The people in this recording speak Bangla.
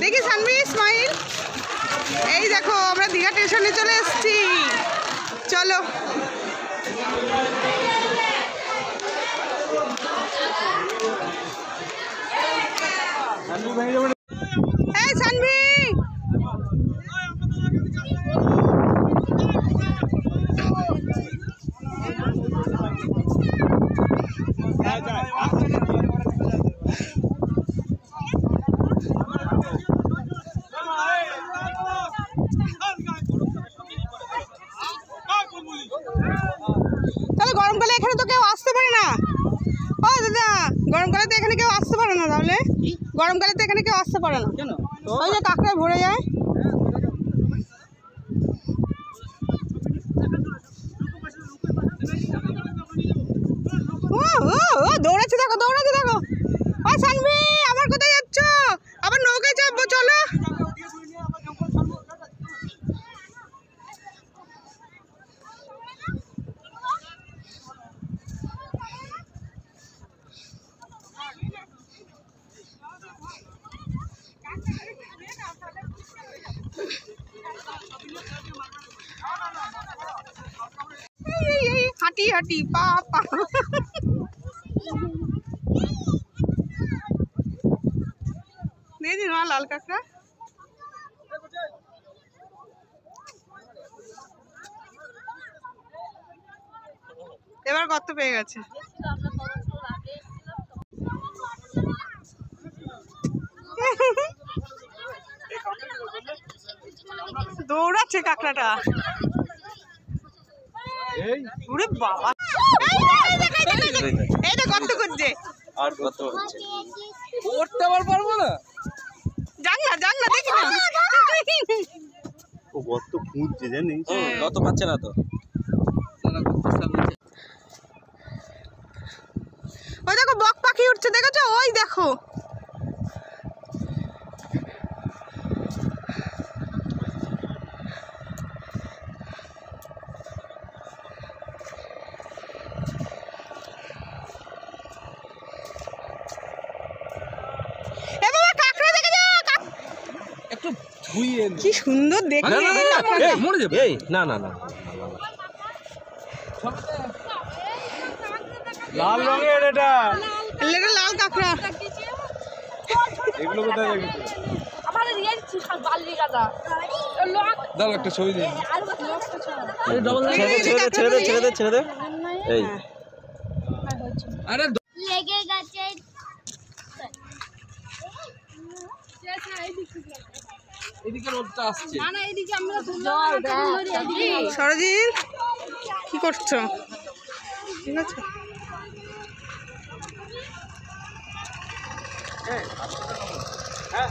দেখি সানভি স্মাইল। এই দেখো আমরা দীঘা স্টেশনে চলে এসেছি, চলো। এই সানভি তাহলে গরমকালে এখানে তো কেউ আসতে পারে না। ও দাদা, গরমকালে তো এখানে কেউ আসতে পারে না। তাহলে গরমকালে তো এখানে কেউ আসতে পারে না, ওই যে কাঁকড়ায় ভরে যায়। ও দৌড়াচ্ছে দেখো, দৌড়াচ্ছে দেখো। ও সানভি, আবার কোথায় যাচ্ছ? আবার নৌকায় চাপবো, চলো। হাঁটি হাঁটি পা পা। দেখি না লাল কাঁকড়া। এবার কত পেয়ে গেছে। দৌড়াচ্ছে কাঁকড়াটা। ওরে বাবা, এইটা কত করছে। আর কত হচ্ছে? করতে পারবো না। যাক না দেখি না। ও কত খুঁজছে জানিস? কত পাচ্ছে না তো। ওই দেখো বক পাখি উঠছে, দেখেছো? ওই দেখো। একটু ধুইয়ে কি সুন্দর দেখতে। মরে যাবে। এই না না না, লাল রঙের এটা লাল কাঁকড়া। এগুলো কোথায় রেখেছো? দাও একটা ছবি দিন। ছেড়ে দে। এই আরে লেগে গেছে। এদিকে রোদটা আসছে। না না, এদিকে আমরা সরজিৎ কি করছো? ঠিক আছে। হ্যাঁ